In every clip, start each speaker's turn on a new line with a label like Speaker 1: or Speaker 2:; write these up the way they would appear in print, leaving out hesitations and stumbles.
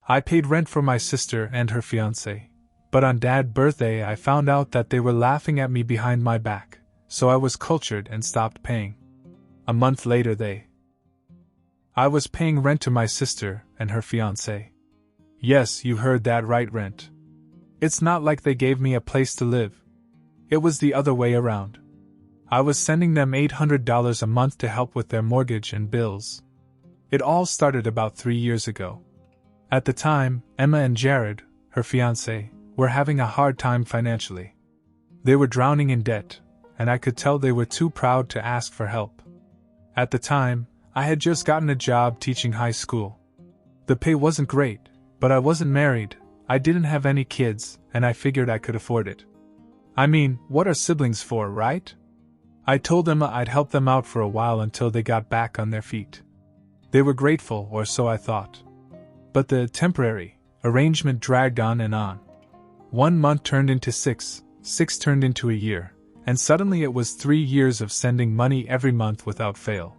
Speaker 1: I paid rent for my sister and her fiancé, but on Dad's birthday I found out that they were laughing at me behind my back, so I was cultured and stopped paying. A month later I was paying rent to my sister and her fiancé. Yes, you heard that right, rent. It's not like they gave me a place to live. It was the other way around. I was sending them $800 a month to help with their mortgage and bills. It all started about 3 years ago. At the time, Emma and Jared, her fiancé, were having a hard time financially. They were drowning in debt, and I could tell they were too proud to ask for help. At the time, I had just gotten a job teaching high school. The pay wasn't great, but I wasn't married, I didn't have any kids, and I figured I could afford it. I mean, what are siblings for, right? I told Emma I'd help them out for a while until they got back on their feet. They were grateful, or so I thought. But the temporary arrangement dragged on and on. 1 month turned into 6, 6 turned into a year, and suddenly it was 3 years of sending money every month without fail.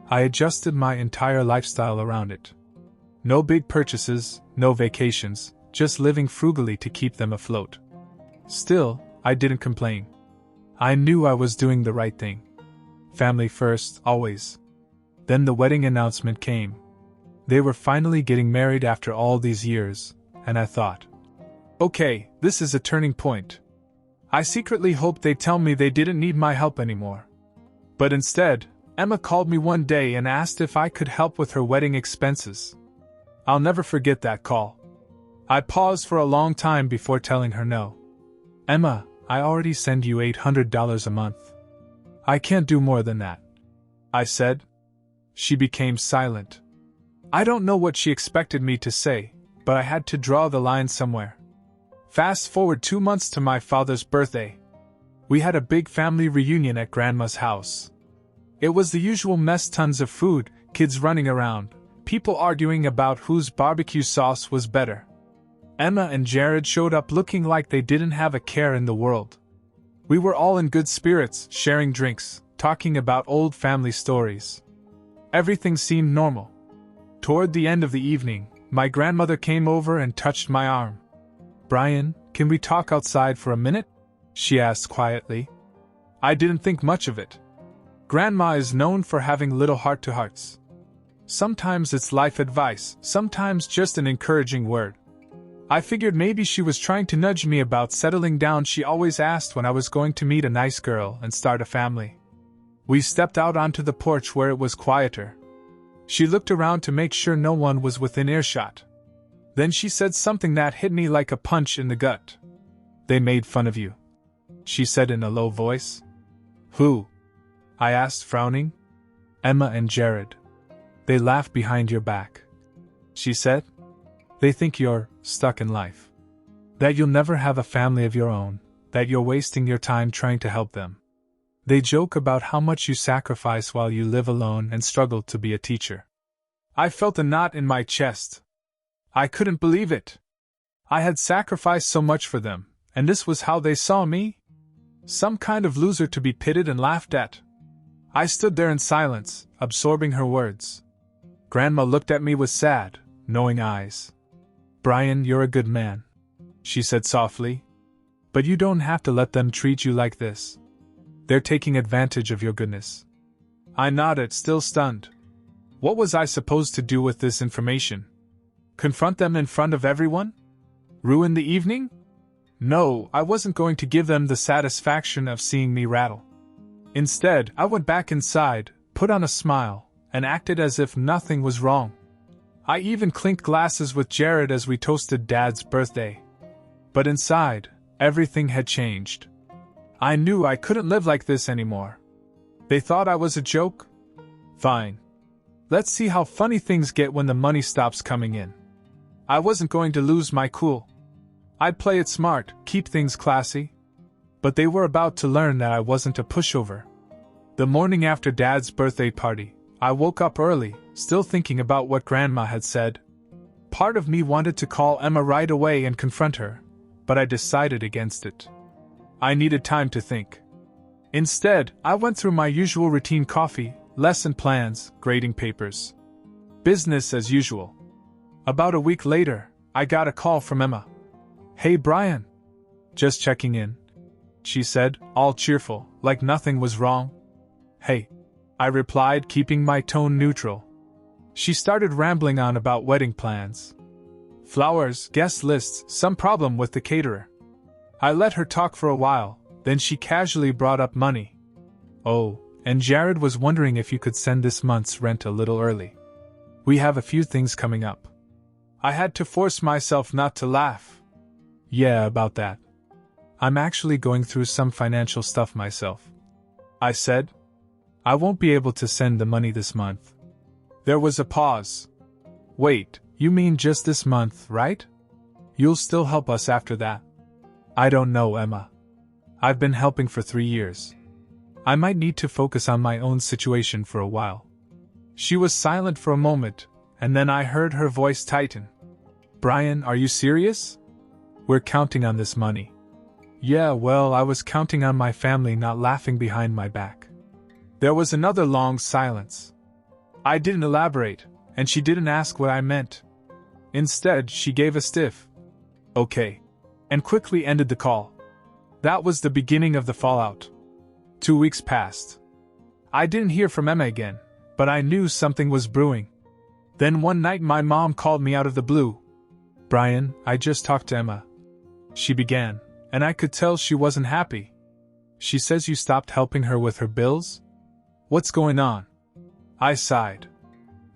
Speaker 1: I adjusted my entire lifestyle around it. No big purchases, no vacations, just living frugally to keep them afloat. Still, I didn't complain. I knew I was doing the right thing. Family first, always. Then the wedding announcement came. They were finally getting married after all these years, and I thought, okay, this is a turning point. I secretly hoped they'd tell me they didn't need my help anymore. But instead, Emma called me one day and asked if I could help with her wedding expenses. I'll never forget that call. I paused for a long time before telling her no. Emma, I already send you $800 a month. I can't do more than that, I said. She became silent. I don't know what she expected me to say, but I had to draw the line somewhere. Fast forward 2 months to my father's birthday. We had a big family reunion at Grandma's house. It was the usual mess, tons of food, kids running around, people arguing about whose barbecue sauce was better. Emma and Jared showed up looking like they didn't have a care in the world. We were all in good spirits, sharing drinks, talking about old family stories. Everything seemed normal. Toward the end of the evening, my grandmother came over and touched my arm. "Brian, can we talk outside for a minute?" she asked quietly. I didn't think much of it. Grandma is known for having little heart-to-hearts. Sometimes it's life advice, sometimes just an encouraging word. I figured maybe she was trying to nudge me about settling down. She always asked when I was going to meet a nice girl and start a family. We stepped out onto the porch where it was quieter. She looked around to make sure no one was within earshot. Then she said something that hit me like a punch in the gut. "They made fun of you," she said in a low voice. "Who?" I asked, frowning. "Emma and Jared. They laugh behind your back," she said. "They think you're stuck in life. That you'll never have a family of your own, that you're wasting your time trying to help them. They joke about how much you sacrifice while you live alone and struggle to be a teacher." I felt a knot in my chest. I couldn't believe it. I had sacrificed so much for them, and this was how they saw me? Some kind of loser to be pitied and laughed at. I stood there in silence, absorbing her words. Grandma looked at me with sad, knowing eyes. "Brian, you're a good man," she said softly. "But you don't have to let them treat you like this. They're taking advantage of your goodness." I nodded, still stunned. What was I supposed to do with this information? Confront them in front of everyone? Ruin the evening? No, I wasn't going to give them the satisfaction of seeing me rattle. Instead, I went back inside, put on a smile, and acted as if nothing was wrong. I even clinked glasses with Jared as we toasted Dad's birthday. But inside, everything had changed. I knew I couldn't live like this anymore. They thought I was a joke? Fine. Let's see how funny things get when the money stops coming in. I wasn't going to lose my cool. I'd play it smart, keep things classy. But they were about to learn that I wasn't a pushover. The morning after Dad's birthday party, I woke up early, still thinking about what Grandma had said. Part of me wanted to call Emma right away and confront her, but I decided against it. I needed time to think. Instead, I went through my usual routine: coffee, lesson plans, grading papers. Business as usual. About a week later, I got a call from Emma. "Hey Brian. Just checking in," she said, all cheerful, like nothing was wrong. "Hey," I replied, keeping my tone neutral. She started rambling on about wedding plans. Flowers, guest lists, some problem with the caterer. I let her talk for a while, then she casually brought up money. "Oh, and Jared was wondering if you could send this month's rent a little early. We have a few things coming up." I had to force myself not to laugh. "Yeah, about that. I'm actually going through some financial stuff myself," I said. "I won't be able to send the money this month." There was a pause. "Wait, you mean just this month, right? You'll still help us after that?" "I don't know, Emma. I've been helping for 3 years. I might need to focus on my own situation for a while." She was silent for a moment, and then I heard her voice tighten. "Brian, are you serious? We're counting on this money." "Yeah, well, I was counting on my family not laughing behind my back." There was another long silence. I didn't elaborate, and she didn't ask what I meant. Instead, she gave a stiff "okay," and quickly ended the call. That was the beginning of the fallout. 2 weeks passed. I didn't hear from Emma again, but I knew something was brewing. Then one night my mom called me out of the blue. "Brian, I just talked to Emma," she began, and I could tell she wasn't happy. "She says you stopped helping her with her bills? What's going on?" I sighed.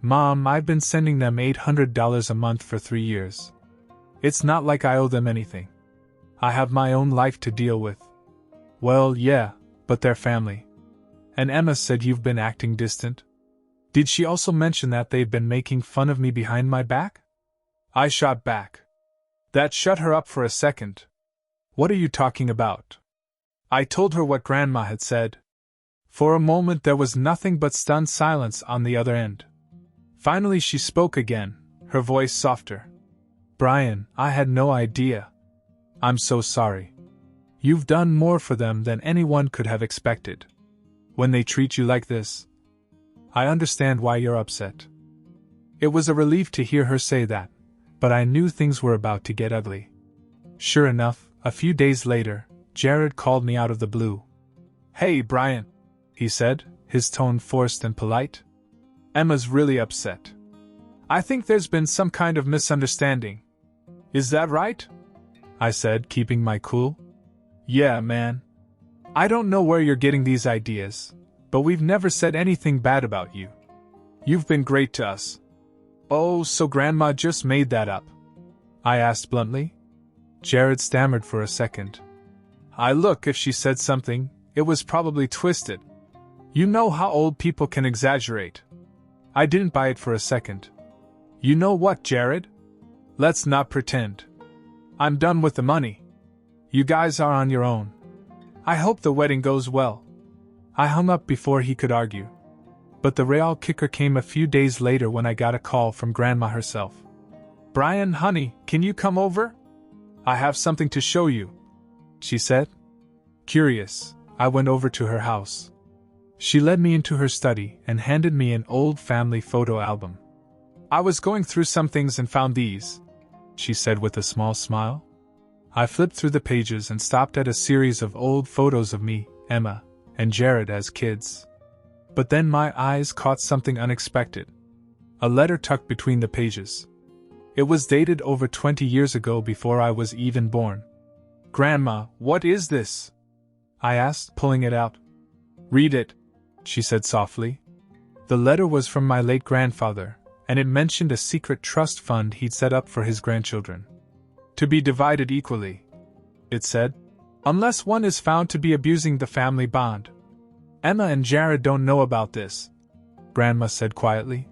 Speaker 1: "Mom, I've been sending them $800 a month for 3 years. It's not like I owe them anything. I have my own life to deal with." "Well, yeah, but they're family. And Emma said you've been acting distant. Did she also mention that they've been making fun of me behind my back?" I shot back. That shut her up for a second. "What are you talking about?" I told her what Grandma had said. For a moment there was nothing but stunned silence on the other end. Finally she spoke again, her voice softer. "Brian, I had no idea. I'm so sorry. You've done more for them than anyone could have expected. When they treat you like this, I understand why you're upset." It was a relief to hear her say that, but I knew things were about to get ugly. Sure enough, a few days later, Jared called me out of the blue. "Hey, Brian," he said, his tone forced and polite. "Emma's really upset. I think there's been some kind of misunderstanding. Is that right?" I said, keeping my cool. "Yeah, man. I don't know where you're getting these ideas, but we've never said anything bad about you. You've been great to us." "Oh, so Grandma just made that up?" I asked bluntly. Jared stammered for a second. Look, if she said something, it was probably twisted. You know how old people can exaggerate." I didn't buy it for a second. "You know what, Jared? Let's not pretend. I'm done with the money. You guys are on your own. I hope the wedding goes well." I hung up before he could argue. But the real kicker came a few days later when I got a call from Grandma herself. "Brian, honey, can you come over? I have something to show you," she said. Curious, I went over to her house. She led me into her study and handed me an old family photo album. "I was going through some things and found these," she said with a small smile. I flipped through the pages and stopped at a series of old photos of me, Emma, and Jared as kids. But then my eyes caught something unexpected. A letter tucked between the pages. It was dated over 20 years ago, before I was even born. "Grandma, what is this?" I asked, pulling it out. "Read it," she said softly. The letter was from my late grandfather, and it mentioned a secret trust fund he'd set up for his grandchildren. "To be divided equally," it said, "unless one is found to be abusing the family bond. Emma and Jared don't know about this," Grandma said quietly.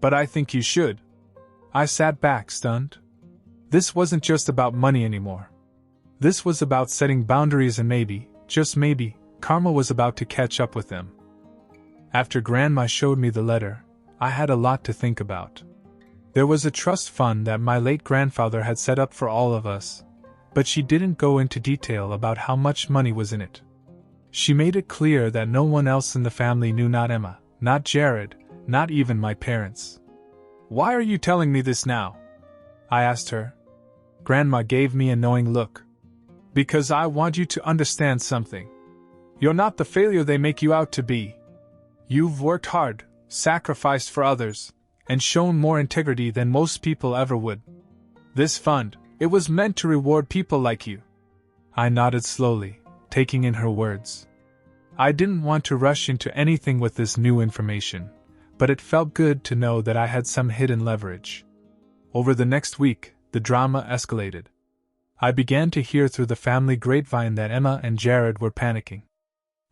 Speaker 1: "But I think you should." I sat back, stunned. This wasn't just about money anymore. This was about setting boundaries, and maybe, just maybe, karma was about to catch up with them. After Grandma showed me the letter, I had a lot to think about. There was a trust fund that my late grandfather had set up for all of us, but she didn't go into detail about how much money was in it. She made it clear that no one else in the family knew, not Emma, not Jared, not even my parents. "Why are you telling me this now?" I asked her. Grandma gave me a knowing look. Because I want you to understand something. You're not the failure they make you out to be. You've worked hard, sacrificed for others, and shown more integrity than most people ever would. This fund, it was meant to reward people like you. I nodded slowly, taking in her words. I didn't want to rush into anything with this new information, but it felt good to know that I had some hidden leverage. Over the next week, the drama escalated. I began to hear through the family grapevine that Emma and Jared were panicking.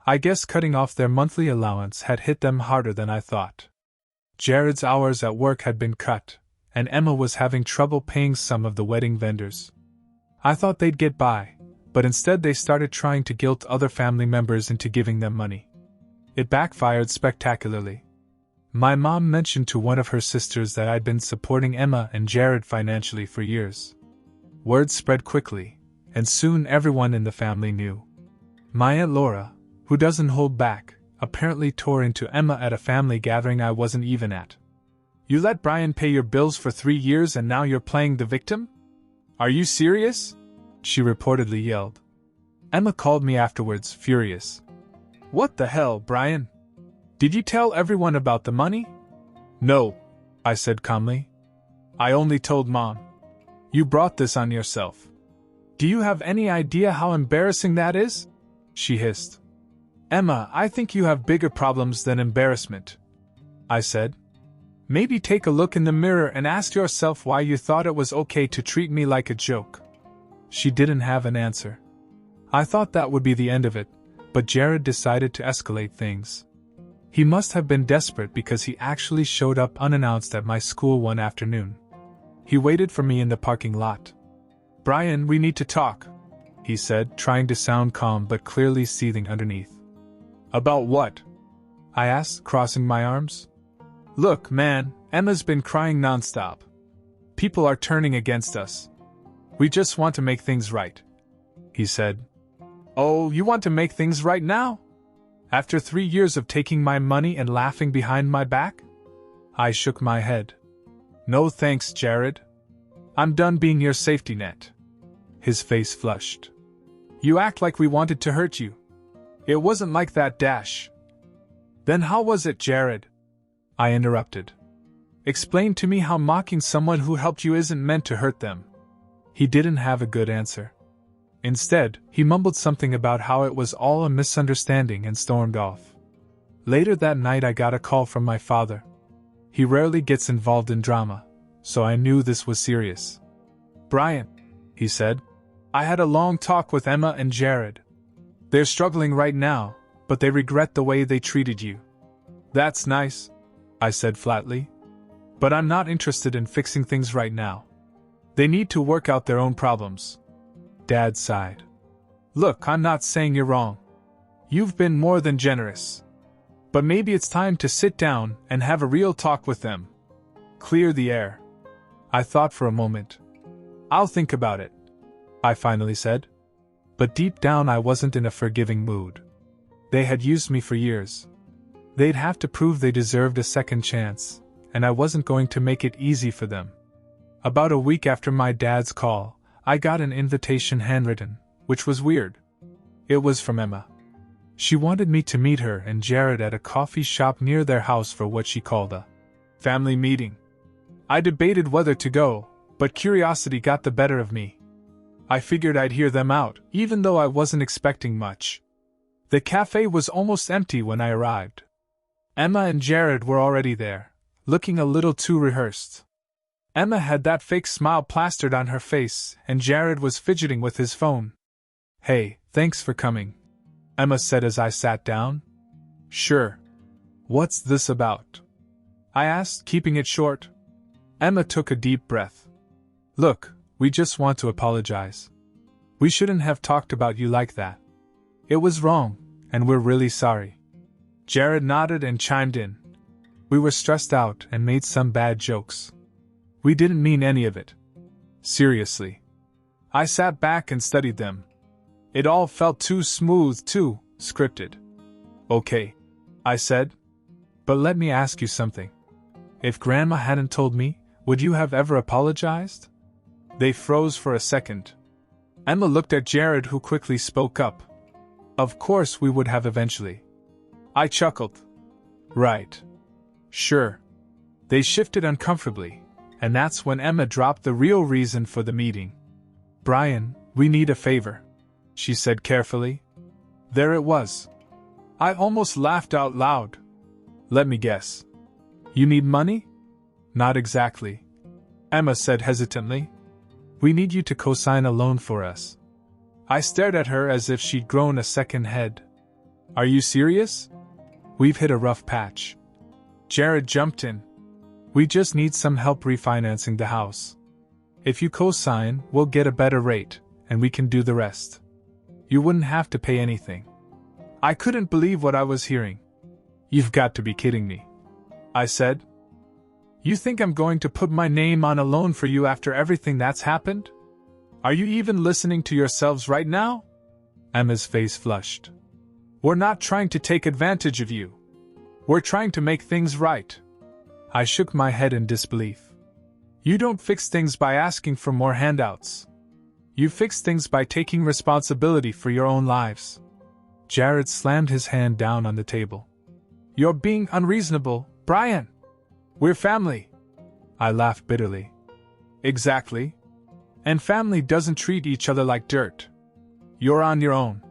Speaker 1: I guess cutting off their monthly allowance had hit them harder than I thought. Jared's hours at work had been cut, and Emma was having trouble paying some of the wedding vendors. I thought they'd get by, but instead they started trying to guilt other family members into giving them money. It backfired spectacularly. My mom mentioned to one of her sisters that I'd been supporting Emma and Jared financially for years. Word spread quickly, and soon everyone in the family knew. My Aunt Laura, who doesn't hold back, apparently tore into Emma at a family gathering I wasn't even at. You let Brian pay your bills for 3 years and now you're playing the victim? Are you serious? She reportedly yelled. Emma called me afterwards, furious. What the hell, Brian? Did you tell everyone about the money? No, I said calmly. I only told Mom. You brought this on yourself. Do you have any idea how embarrassing that is? She hissed. Emma, I think you have bigger problems than embarrassment, I said. Maybe take a look in the mirror and ask yourself why you thought it was okay to treat me like a joke. She didn't have an answer. I thought that would be the end of it, but Jared decided to escalate things. He must have been desperate because he actually showed up unannounced at my school one afternoon. He waited for me in the parking lot. Brian, we need to talk, he said, trying to sound calm but clearly seething underneath. About what? I asked, crossing my arms. Look, man, Emma's been crying nonstop. People are turning against us. We just want to make things right, he said. Oh, you want to make things right now? After 3 years of taking my money and laughing behind my back? I shook my head. No thanks, Jared. I'm done being your safety net. His face flushed. You act like we wanted to hurt you. It wasn't like that, Dash. Then how was it, Jared? I interrupted. Explain to me how mocking someone who helped you isn't meant to hurt them. He didn't have a good answer. Instead, he mumbled something about how it was all a misunderstanding and stormed off. Later that night I got a call from my father. He rarely gets involved in drama, so I knew this was serious. Brian, he said, I had a long talk with Emma and Jared. They're struggling right now, but they regret the way they treated you. That's nice, I said flatly. But I'm not interested in fixing things right now. They need to work out their own problems. Dad sighed. Look, I'm not saying you're wrong. You've been more than generous. But maybe it's time to sit down and have a real talk with them. Clear the air. I thought for a moment. I'll think about it, I finally said. But deep down I wasn't in a forgiving mood. They had used me for years. They'd have to prove they deserved a second chance, and I wasn't going to make it easy for them. About a week after my dad's call, I got an invitation handwritten, which was weird. It was from Emma. She wanted me to meet her and Jared at a coffee shop near their house for what she called a family meeting. I debated whether to go, but curiosity got the better of me. I figured I'd hear them out, even though I wasn't expecting much. The cafe was almost empty when I arrived. Emma and Jared were already there, looking a little too rehearsed. Emma had that fake smile plastered on her face, and Jared was fidgeting with his phone. Hey, thanks for coming, Emma said as I sat down. Sure. What's this about? I asked, keeping it short. Emma took a deep breath. Look, we just want to apologize. We shouldn't have talked about you like that. It was wrong, and we're really sorry. Jared nodded and chimed in. We were stressed out and made some bad jokes. We didn't mean any of it. Seriously. I sat back and studied them. It all felt too smooth, too scripted. Okay, I said. But let me ask you something. If Grandma hadn't told me, would you have ever apologized? They froze for a second. Emma looked at Jared, who quickly spoke up. Of course we would have eventually. I chuckled. Right. Sure. They shifted uncomfortably, and that's when Emma dropped the real reason for the meeting. Brian, we need a favor, she said carefully. There it was. I almost laughed out loud. Let me guess. You need money? Not exactly, Emma said hesitantly. We need you to co-sign a loan for us. I stared at her as if she'd grown a second head. Are you serious? We've hit a rough patch. Jared jumped in. We just need some help refinancing the house. If you co-sign, we'll get a better rate, and we can do the rest. You wouldn't have to pay anything. I couldn't believe what I was hearing. You've got to be kidding me, I said. You think I'm going to put my name on a loan for you after everything that's happened? Are you even listening to yourselves right now? Emma's face flushed. We're not trying to take advantage of you. We're trying to make things right. I shook my head in disbelief. You don't fix things by asking for more handouts. You fix things by taking responsibility for your own lives. Jared slammed his hand down on the table. You're being unreasonable, Brian. We're family. I laughed bitterly. Exactly. And family doesn't treat each other like dirt. You're on your own.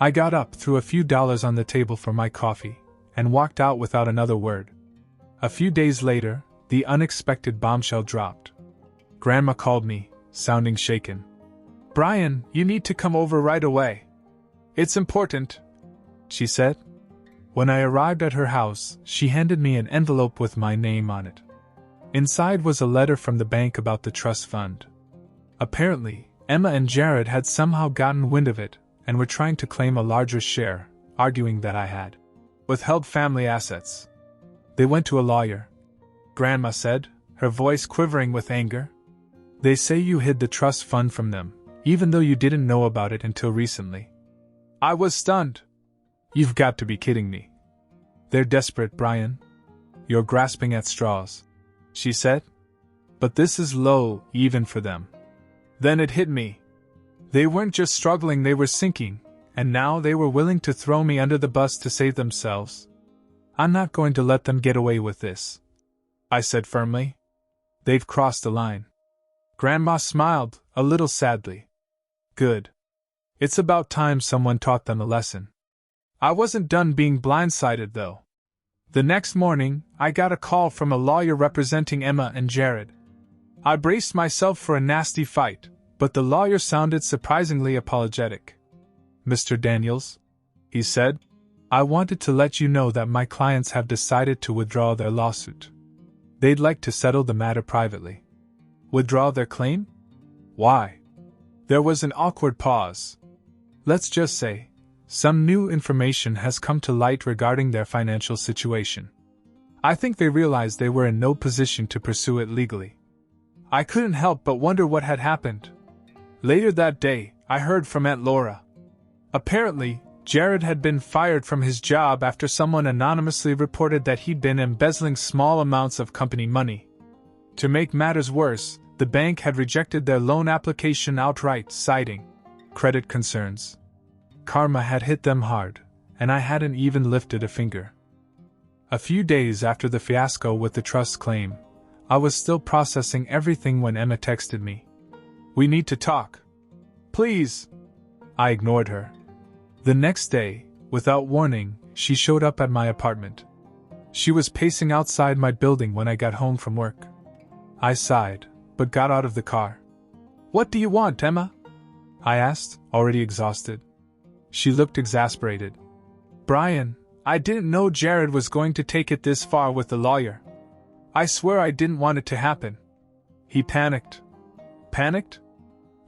Speaker 1: I got up, threw a few dollars on the table for my coffee, and walked out without another word. A few days later, the unexpected bombshell dropped. Grandma called me, sounding shaken. Brian, you need to come over right away. It's important, she said. When I arrived at her house, she handed me an envelope with my name on it. Inside was a letter from the bank about the trust fund. Apparently, Emma and Jared had somehow gotten wind of it and were trying to claim a larger share, arguing that I had withheld family assets. They went to a lawyer, Grandma said, her voice quivering with anger. They say you hid the trust fund from them, even though you didn't know about it until recently. I was stunned. You've got to be kidding me. They're desperate, Brian. You're grasping at straws, she said. But this is low, even for them. Then it hit me. They weren't just struggling, they were sinking, and now they were willing to throw me under the bus to save themselves. I'm not going to let them get away with this, I said firmly. They've crossed the line. Grandma smiled, a little sadly. Good. It's about time someone taught them a lesson. I wasn't done being blindsided, though. The next morning, I got a call from a lawyer representing Emma and Jared. I braced myself for a nasty fight, but the lawyer sounded surprisingly apologetic. Mr. Daniels, he said, I wanted to let you know that my clients have decided to withdraw their lawsuit. They'd like to settle the matter privately. Withdraw their claim? Why? There was an awkward pause. Let's just say, some new information has come to light regarding their financial situation. I think they realized they were in no position to pursue it legally. I couldn't help but wonder what had happened. Later that day, I heard from Aunt Laura. Apparently, Jared had been fired from his job after someone anonymously reported that he'd been embezzling small amounts of company money. To make matters worse, the bank had rejected their loan application outright, citing credit concerns. Karma had hit them hard, and I hadn't even lifted a finger. A few days after the fiasco with the trust claim, I was still processing everything when Emma texted me. We need to talk. Please. I ignored her. The next day, without warning, she showed up at my apartment. She was pacing outside my building when I got home from work. I sighed, but got out of the car. What do you want, Emma? I asked, already exhausted. She looked exasperated. Brian, I didn't know Jared was going to take it this far with the lawyer. I swear I didn't want it to happen. He panicked. Panicked?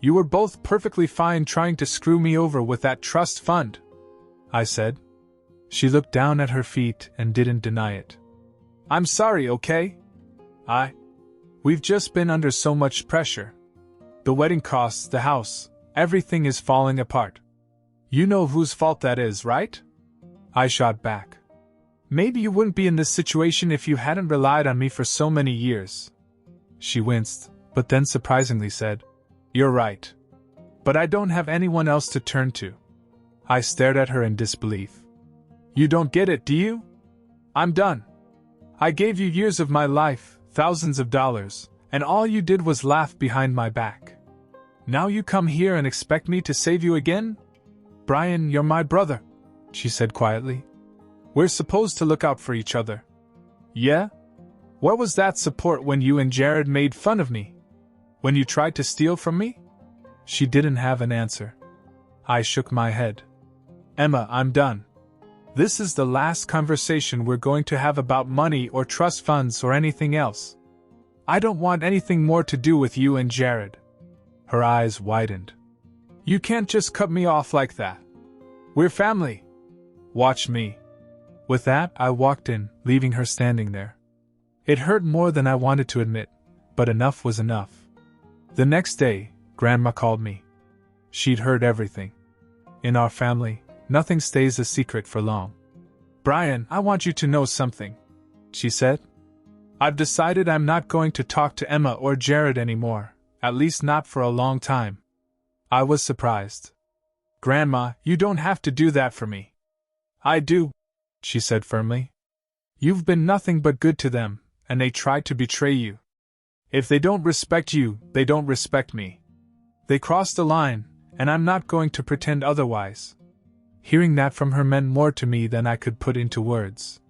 Speaker 1: You were both perfectly fine trying to screw me over with that trust fund, I said. She looked down at her feet and didn't deny it. I'm sorry, okay? We've just been under so much pressure. The wedding costs, the house, everything is falling apart. You know whose fault that is, right? I shot back. Maybe you wouldn't be in this situation if you hadn't relied on me for so many years. She winced, but then surprisingly said, You're right. But I don't have anyone else to turn to. I stared at her in disbelief. You don't get it, do you? I'm done. I gave you years of my life, thousands of dollars, and all you did was laugh behind my back. Now you come here and expect me to save you again? Brian, you're my brother, she said quietly. We're supposed to look out for each other. Yeah? Where was that support when you and Jared made fun of me? When you tried to steal from me? She didn't have an answer. I shook my head. Emma, I'm done. This is the last conversation we're going to have about money or trust funds or anything else. I don't want anything more to do with you and Jared. Her eyes widened. You can't just cut me off like that. We're family. Watch me. With that, I walked in, leaving her standing there. It hurt more than I wanted to admit, but enough was enough. The next day, Grandma called me. She'd heard everything. In our family, nothing stays a secret for long. Brian, I want you to know something, she said. I've decided I'm not going to talk to Emma or Jared anymore, at least not for a long time. I was surprised. Grandma, you don't have to do that for me. I do, she said firmly. You've been nothing but good to them, and they tried to betray you. If they don't respect you, they don't respect me. They crossed the line, and I'm not going to pretend otherwise. Hearing that from her meant more to me than I could put into words.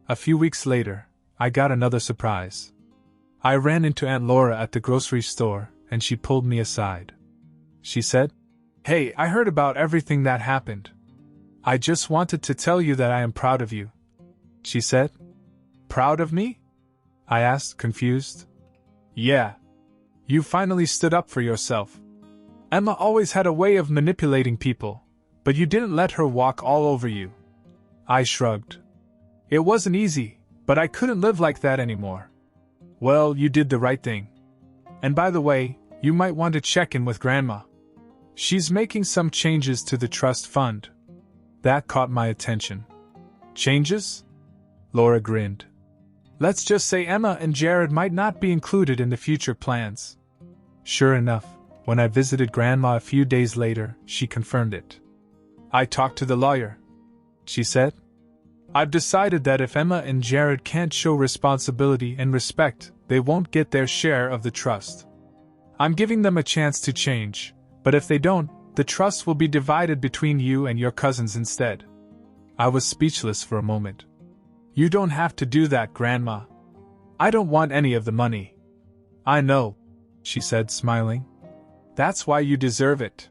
Speaker 1: A few weeks later, I got another surprise. I ran into Aunt Laura at the grocery store, and she pulled me aside. She said, Hey, I heard about everything that happened. I just wanted to tell you that I am proud of you. She said. Proud of me? I asked, confused. Yeah. You finally stood up for yourself. Emma always had a way of manipulating people, but you didn't let her walk all over you. I shrugged. It wasn't easy, but I couldn't live like that anymore. Well, you did the right thing. And by the way, you might want to check in with Grandma. She's making some changes to the trust fund. That caught my attention. Changes? Laura grinned. Let's just say Emma and Jared might not be included in the future plans. Sure enough, when I visited Grandma a few days later, she confirmed it. I talked to the lawyer, she said. I've decided that if Emma and Jared can't show responsibility and respect, they won't get their share of the trust. I'm giving them a chance to change, but if they don't, the trust will be divided between you and your cousins instead. I was speechless for a moment. You don't have to do that, Grandma. I don't want any of the money. I know, she said, smiling. That's why you deserve it.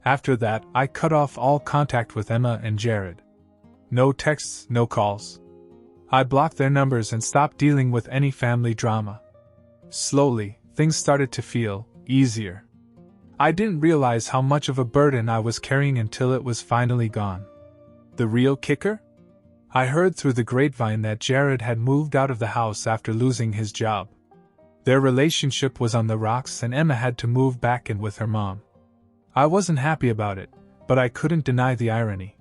Speaker 1: After that, I cut off all contact with Emma and Jared. No texts, no calls. I blocked their numbers and stopped dealing with any family drama. Slowly, things started to feel easier. I didn't realize how much of a burden I was carrying until it was finally gone. The real kicker? I heard through the grapevine that Jared had moved out of the house after losing his job. Their relationship was on the rocks and Emma had to move back in with her mom. I wasn't happy about it, but I couldn't deny the irony.